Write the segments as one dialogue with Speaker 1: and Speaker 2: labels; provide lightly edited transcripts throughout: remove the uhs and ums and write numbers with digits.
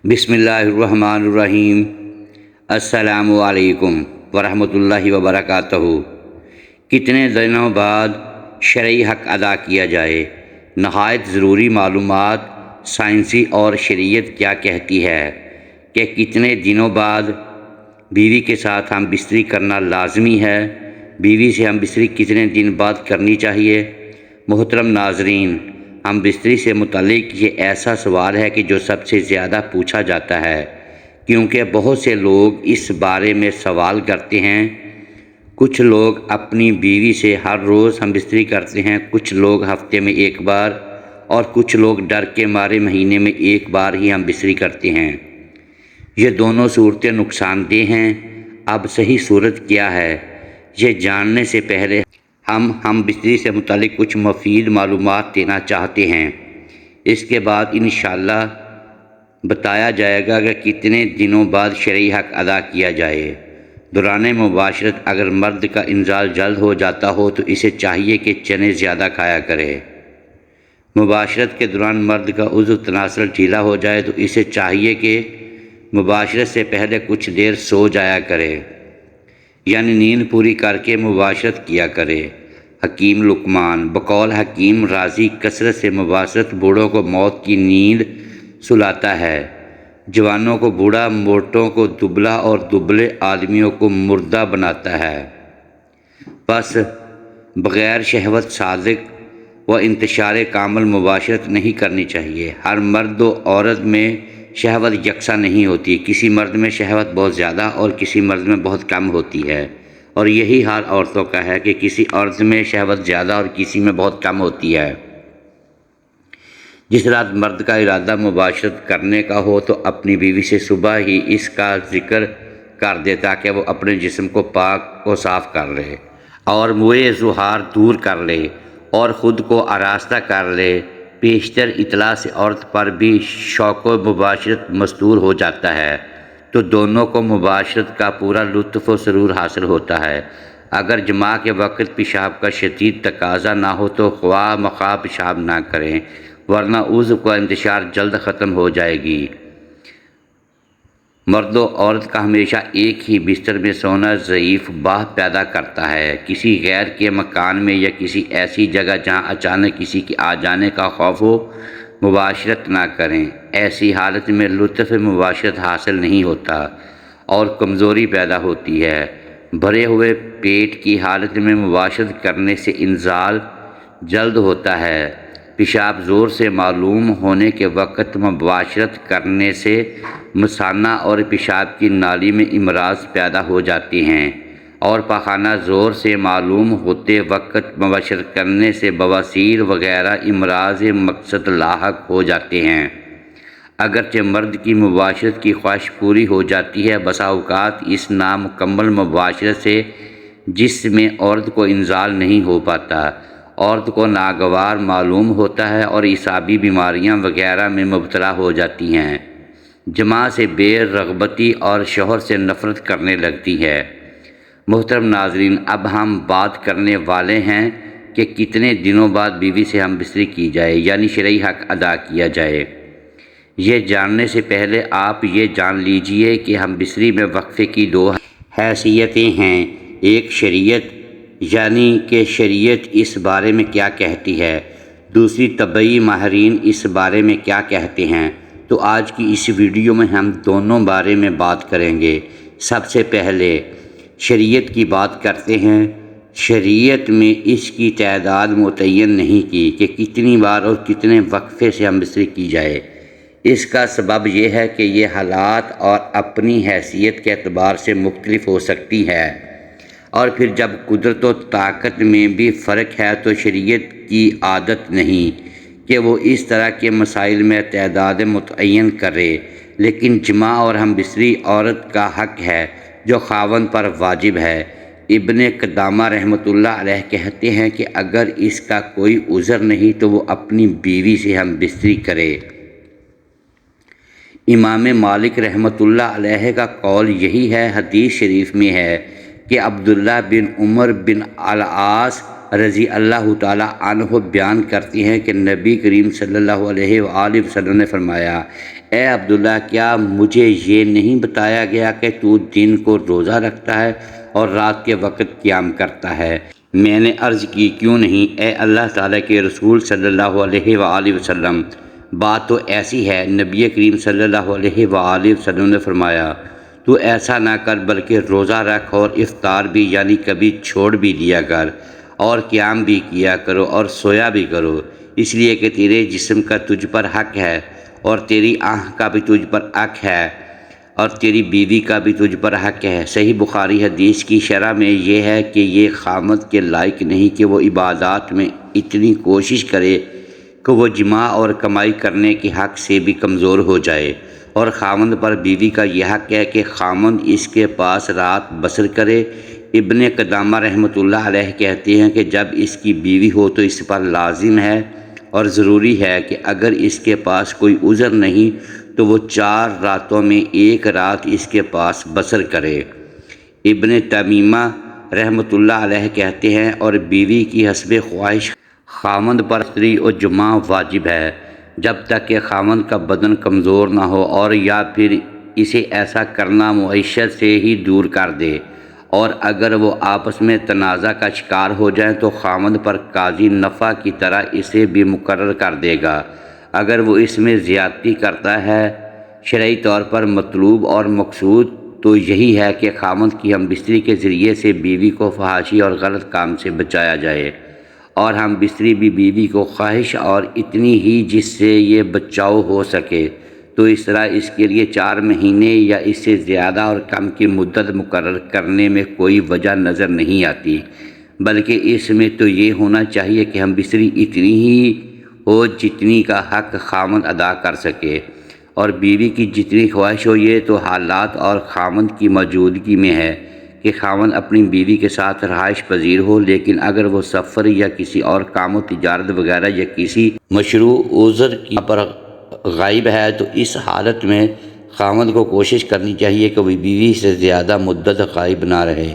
Speaker 1: بسم اللہ الرحمن الرحیم۔ السلام علیکم ورحمۃ اللہ وبرکاتہ۔ کتنے دنوں بعد شرعی حق ادا کیا جائے؟ نہایت ضروری معلومات۔ سائنسی اور شریعت کیا کہتی ہے کہ کتنے دنوں بعد بیوی کے ساتھ ہم بستری کرنا لازمی ہے؟ بیوی سے ہم بستری کتنے دن بعد کرنی چاہیے؟ محترم ناظرین، ہم بستری سے متعلق یہ ایسا سوال ہے کہ جو سب سے زیادہ پوچھا جاتا ہے، کیونکہ بہت سے لوگ اس بارے میں سوال کرتے ہیں۔ کچھ لوگ اپنی بیوی سے ہر روز ہم بستری کرتے ہیں، کچھ لوگ ہفتے میں ایک بار، اور کچھ لوگ ڈر کے مارے مہینے میں ایک بار ہی ہم بستری کرتے ہیں۔ یہ دونوں صورتیں نقصان دہ ہیں۔ اب صحیح صورت کیا ہے، یہ جاننے سے پہلے ہم بستری سے متعلق کچھ مفید معلومات دینا چاہتے ہیں۔ اس کے بعد انشاءاللہ بتایا جائے گا کہ کتنے دنوں بعد شرعی حق ادا کیا جائے۔ دوران مباشرت اگر مرد کا انزال جلد ہو جاتا ہو تو اسے چاہیے کہ چنے زیادہ کھایا کرے۔ مباشرت کے دوران مرد کا عضو تناسل ڈھیلا ہو جائے تو اسے چاہیے کہ مباشرت سے پہلے کچھ دیر سو جایا کرے، یعنی نیند پوری کر کے مباشرت کیا کرے۔ حکیم لقمان، بقول حکیم راضی، کثرت سے مباشرت بوڑھوں کو موت کی نیند سلاتا ہے، جوانوں کو بوڑھا، موٹوں کو دبلا اور دبلے آدمیوں کو مردہ بناتا ہے۔ بس بغیر شہوت صادق و انتشار کامل مباشرت نہیں کرنی چاہیے۔ ہر مرد و عورت میں شہوت یکساں نہیں ہوتی، کسی مرد میں شہوت بہت زیادہ اور کسی مرد میں بہت کم ہوتی ہے، اور یہی حال عورتوں کا ہے کہ کسی عورت میں شہوت زیادہ اور کسی میں بہت کم ہوتی ہے۔ جس رات مرد کا ارادہ مباشرت کرنے کا ہو تو اپنی بیوی سے صبح ہی اس کا ذکر کر دے تاکہ وہ اپنے جسم کو پاک و صاف کر لے اور موئے زہار دور کر لے اور خود کو آراستہ کر لے۔ بیشتر اطلاع سے عورت پر بھی شوق و مباشرت مستور ہو جاتا ہے تو دونوں کو مباشرت کا پورا لطف و سرور حاصل ہوتا ہے۔ اگر جماع کے وقت پیشاب کا شدید تقاضا نہ ہو تو خواہ مخواہ پیشاب نہ کریں، ورنہ عضو کا انتشار جلد ختم ہو جائے گی۔ مرد و عورت کا ہمیشہ ایک ہی بستر میں سونا ضعیف باہ پیدا کرتا ہے۔ کسی غیر کے مکان میں یا کسی ایسی جگہ جہاں اچانک کسی کے آ جانے کا خوف ہو مباشرت نہ کریں۔ ایسی حالت میں لطف مباشرت حاصل نہیں ہوتا اور کمزوری پیدا ہوتی ہے۔ بھرے ہوئے پیٹ کی حالت میں مباشرت کرنے سے انزال جلد ہوتا ہے۔ پیشاب زور سے معلوم ہونے کے وقت مباشرت کرنے سے مثانہ اور پیشاب کی نالی میں امراض پیدا ہو جاتے ہیں، اور پاخانہ زور سے معلوم ہوتے وقت مباشرت کرنے سے بواسیر وغیرہ امراض مقصد لاحق ہو جاتے ہیں۔ اگرچہ مرد کی مباشرت کی خواہش پوری ہو جاتی ہے، بسا اوقات اس نامکمل مباشرت سے جس میں عورت کو انزال نہیں ہو پاتا، عورت کو ناگوار معلوم ہوتا ہے اور اعصابی بیماریاں وغیرہ میں مبتلا ہو جاتی ہیں، جماع سے بے رغبتی اور شوہر سے نفرت کرنے لگتی ہے۔ محترم ناظرین، اب ہم بات کرنے والے ہیں کہ کتنے دنوں بعد بیوی سے ہم بستری کی جائے، یعنی شرعی حق ادا کیا جائے۔ یہ جاننے سے پہلے آپ یہ جان لیجئے کہ ہم بستری میں وقفے کی دو حیثیتیں ہیں۔ ایک شریعت، یعنی کہ شریعت اس بارے میں کیا کہتی ہے، دوسری طبی ماہرین اس بارے میں کیا کہتے ہیں۔ تو آج کی اس ویڈیو میں ہم دونوں بارے میں بات کریں گے۔ سب سے پہلے شریعت کی بات کرتے ہیں۔ شریعت میں اس کی تعداد متعین نہیں کی کہ کتنی بار اور کتنے وقفے سے ہم بستری کی جائے۔ اس کا سبب یہ ہے کہ یہ حالات اور اپنی حیثیت کے اعتبار سے مختلف ہو سکتی ہے، اور پھر جب قدرت و طاقت میں بھی فرق ہے تو شریعت کی عادت نہیں کہ وہ اس طرح کے مسائل میں تعداد متعین کرے، لیکن جماع اور ہم بستری عورت کا حق ہے جو خاوند پر واجب ہے۔ ابن قدامہ رحمۃ اللہ علیہ کہتے ہیں کہ اگر اس کا کوئی عذر نہیں تو وہ اپنی بیوی سے ہم بستری کرے۔ امام مالک رحمۃ اللہ علیہ کا قول یہی ہے۔ حدیث شریف میں ہے کہ عبداللہ بن عمر بن العاص رضی اللہ تعالیٰ عنہ بیان کرتی ہیں کہ نبی کریم صلی اللہ علیہ وآلہ وسلم نے فرمایا، اے عبداللہ، کیا مجھے یہ نہیں بتایا گیا کہ تو دن کو روزہ رکھتا ہے اور رات کے وقت قیام کرتا ہے؟ میں نے عرض کی، کیوں نہیں اے اللہ تعالیٰ کے رسول صلی اللہ علیہ وآلہ وسلم، بات تو ایسی ہے۔ نبی کریم صلی اللہ علیہ وآلہ وسلم نے فرمایا، تو ایسا نہ کر بلکہ روزہ رکھ اور افطار بھی یعنی کبھی چھوڑ بھی دیا کر، اور قیام بھی کیا کرو اور سویا بھی کرو، اس لیے کہ تیرے جسم کا تجھ پر حق ہے، اور تیری آنکھ کا بھی تجھ پر حق ہے، اور تیری بیوی کا بھی تجھ پر حق ہے۔ صحیح بخاری حدیث کی شرح میں یہ ہے کہ یہ خامد کے لائق نہیں کہ وہ عبادات میں اتنی کوشش کرے کہ وہ جماع اور کمائی کرنے کے حق سے بھی کمزور ہو جائے، اور خامند پر بیوی کا یہ حق ہے کہ خامند اس کے پاس رات بسر کرے۔ ابن قدامہ رحمۃ اللہ علیہ کہتے ہیں کہ جب اس کی بیوی ہو تو اس پر لازم ہے اور ضروری ہے کہ اگر اس کے پاس کوئی عذر نہیں تو وہ 4 راتوں میں 1 رات اس کے پاس بسر کرے۔ ابن تیمیہ رحمۃ اللہ علیہ کہتے ہیں، اور بیوی کی حسب خواہش خامند پر فطری و جماع واجب ہے جب تک کہ خامند کا بدن کمزور نہ ہو، اور یا پھر اسے ایسا کرنا معیشت سے ہی دور کر دے، اور اگر وہ آپس میں تنازع کا شکار ہو جائیں تو خامند پر قاضی نفع کی طرح اسے بھی مقرر کر دے گا۔ اگر وہ اس میں زیادتی کرتا ہے، شرعی طور پر مطلوب اور مقصود تو یہی ہے کہ خامند کی ہم بستری کے ذریعے سے بیوی کو فحاشی اور غلط کام سے بچایا جائے، اور ہم بستری بھی بیوی کو خواہش اور اتنی ہی جس سے یہ بچاؤ ہو سکے، تو اس طرح اس کے لیے 4 مہینے یا اس سے زیادہ اور کم کی مدت مقرر کرنے میں کوئی وجہ نظر نہیں آتی، بلکہ اس میں تو یہ ہونا چاہیے کہ ہم بستری اتنی ہی ہو جتنی کا حق خامند ادا کر سکے، اور بیوی کی جتنی خواہش ہو۔ یہ تو حالات اور خامند کی موجودگی میں ہے کہ خامند اپنی بیوی کے ساتھ رہائش پذیر ہو، لیکن اگر وہ سفر یا کسی اور کام و تجارت وغیرہ یا کسی مشروع عذر کی پر غائب ہے تو اس حالت میں خامند کو کوشش کرنی چاہیے کہ وہ بیوی سے زیادہ مدت غائب نہ رہے،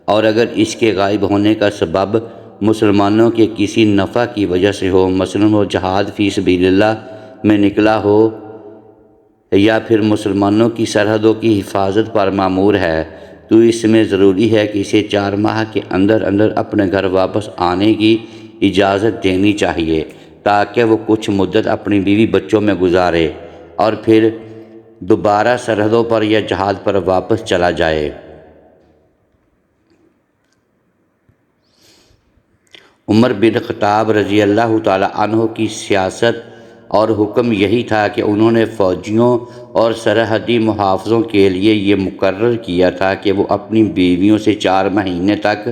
Speaker 1: اور اگر اس کے غائب ہونے کا سبب مسلمانوں کے کسی نفع کی وجہ سے ہو، مثلاً وہ جہاد فی سبیل اللہ میں نکلا ہو یا پھر مسلمانوں کی سرحدوں کی حفاظت پر مامور ہے، تو اس میں ضروری ہے کہ اسے 4 ماہ کے اندر اندر اپنے گھر واپس آنے کی اجازت دینی چاہیے، تاکہ وہ کچھ مدت اپنی بیوی بچوں میں گزارے اور پھر دوبارہ سرحدوں پر یا جہاد پر واپس چلا جائے۔ عمر بن خطاب رضی اللہ تعالی عنہ کی سیاست اور حکم یہی تھا کہ انہوں نے فوجیوں اور سرحدی محافظوں کے لیے یہ مقرر کیا تھا کہ وہ اپنی بیویوں سے 4 مہینے تک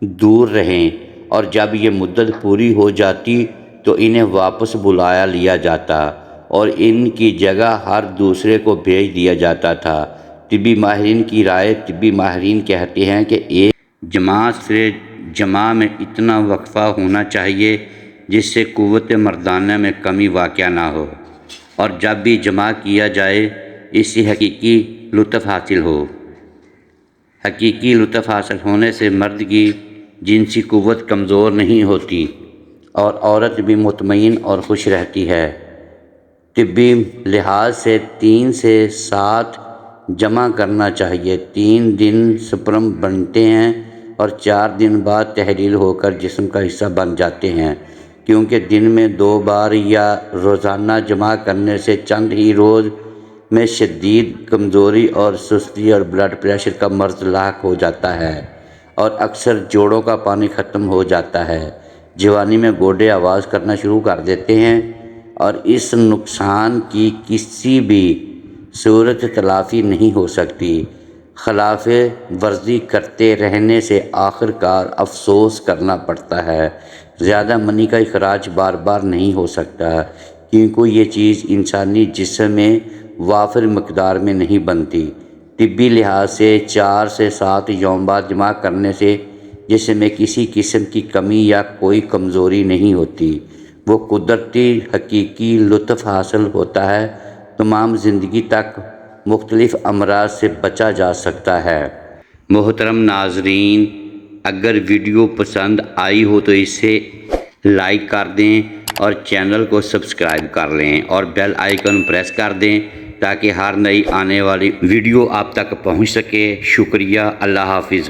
Speaker 1: دور رہیں، اور جب یہ مدت پوری ہو جاتی تو انہیں واپس بلایا لیا جاتا اور ان کی جگہ ہر دوسرے کو بھیج دیا جاتا تھا۔ طبی ماہرین کی رائے: طبی ماہرین کہتے ہیں کہ ایک جماعت سے جماع میں اتنا وقفہ ہونا چاہیے جس سے قوت مردانہ میں کمی واقع نہ ہو، اور جب بھی جماع کیا جائے اس سے حقیقی لطف حاصل ہو۔ حقیقی لطف حاصل ہونے سے مرد کی جنسی قوت کمزور نہیں ہوتی اور عورت بھی مطمئن اور خوش رہتی ہے۔ طبی لحاظ سے 3 سے 7 جمع کرنا چاہیے۔ 3 دن سپرم بنتے ہیں اور 4 دن بعد تحلیل ہو کر جسم کا حصہ بن جاتے ہیں، کیونکہ دن میں 2 بار یا روزانہ جمع کرنے سے چند ہی روز میں شدید کمزوری اور سستی اور بلڈ پریشر کا مرض لاحق ہو جاتا ہے، اور اکثر جوڑوں کا پانی ختم ہو جاتا ہے۔ جوانی میں گوڈے آواز کرنا شروع کر دیتے ہیں، اور اس نقصان کی کسی بھی صورت تلافی نہیں ہو سکتی۔ خلاف ورزی کرتے رہنے سے آخر کار افسوس کرنا پڑتا ہے۔ زیادہ منی کا اخراج بار بار نہیں ہو سکتا، کیونکہ یہ چیز انسانی جسم میں وافر مقدار میں نہیں بنتی۔ طبی لحاظ سے 4 سے 7 یوم بعد جمع کرنے سے جسم میں کسی قسم کی کمی یا کوئی کمزوری نہیں ہوتی، وہ قدرتی حقیقی لطف حاصل ہوتا ہے، تمام زندگی تک مختلف امراض سے بچا جا سکتا ہے۔ محترم ناظرین، اگر ویڈیو پسند آئی ہو تو اسے لائک کر دیں اور چینل کو سبسکرائب کر لیں اور بیل آئیکن پریس کر دیں تاکہ ہر نئی آنے والی ویڈیو آپ تک پہنچ سکے۔ شکریہ، اللہ حافظ۔